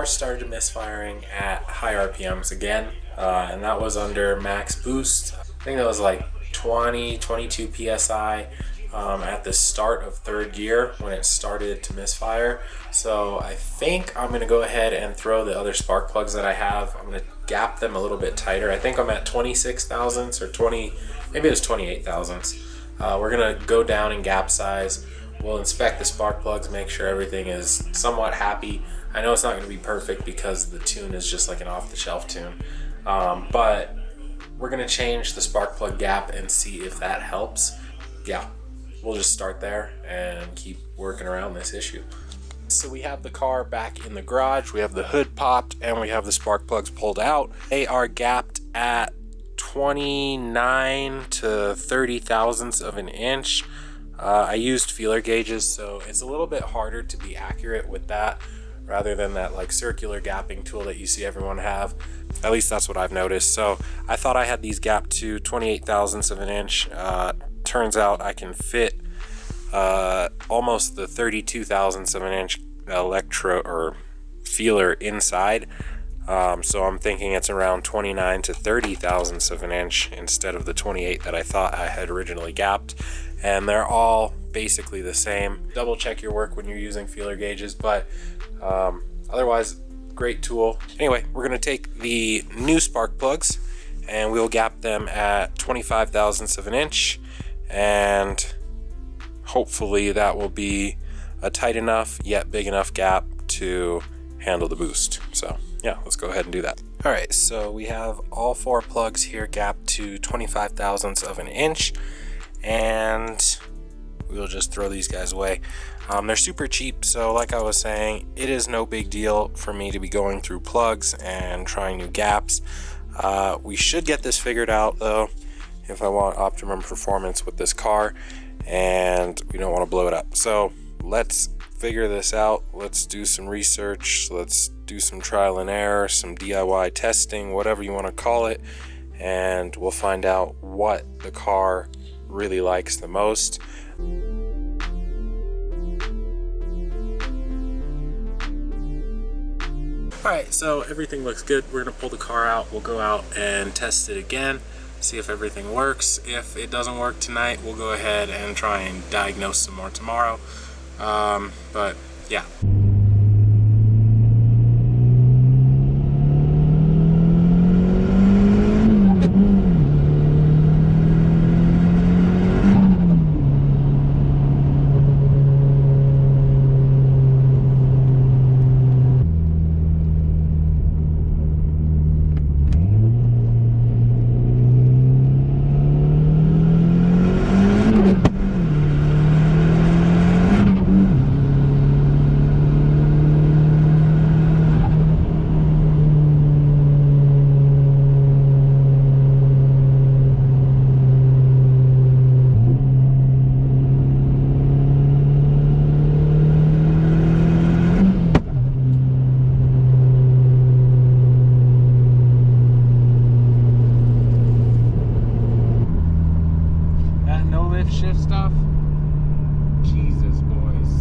started misfiring at high RPMs again, and that was under max boost. I think that was like 22 psi at the start of third gear when it started to misfire. So I think I'm going to go ahead and throw the other spark plugs that I have. I'm going to gap them a little bit tighter. I think I'm at 26 thousandths or 20, maybe it was 28 thousandths. We're going to go down in gap size. We'll inspect the spark plugs, make sure everything is somewhat happy. I know it's not going to be perfect because the tune is just like an off-the-shelf tune, but we're going to change the spark plug gap and see if that helps. Yeah, we'll just start there and keep working around this issue. So we have the car back in the garage, we have the hood popped, and we have the spark plugs pulled out. They are gapped at 29 to 30 thousandths of an inch. I used feeler gauges, so it's a little bit harder to be accurate with that rather than that like circular gapping tool that you see everyone have. At least that's what I've noticed. So I thought I had these gapped to 28 thousandths of an inch. Turns out I can fit almost the 32 thousandths of an inch electro or feeler inside. So I'm thinking it's around 29 to 30 thousandths of an inch instead of the 28 that I thought I had originally gapped. And they're all basically the same. Double check your work when you're using feeler gauges, but otherwise, great tool. Anyway, we're gonna take the new spark plugs and we'll gap them at 25 thousandths of an inch, and hopefully that will be a tight enough yet big enough gap to handle the boost. So yeah, let's go ahead and do that. All right, so we have all four plugs here gapped to 25 thousandths of an inch, and we'll just throw these guys away. They're super cheap, so like I was saying, it is no big deal for me to be going through plugs and trying new gaps. We should get this figured out though if I want optimum performance with this car, and we don't want to blow it up. So let's figure this out. Let's do some research, let's do some trial and error, some DIY testing, whatever you want to call it, and we'll find out what the car really likes the most. Alright, so everything looks good. We're going to pull the car out. We'll go out and test it again, see if everything works. If it doesn't work tonight, we'll go ahead and try and diagnose some more tomorrow. But yeah. Shift stuff, Jesus boys.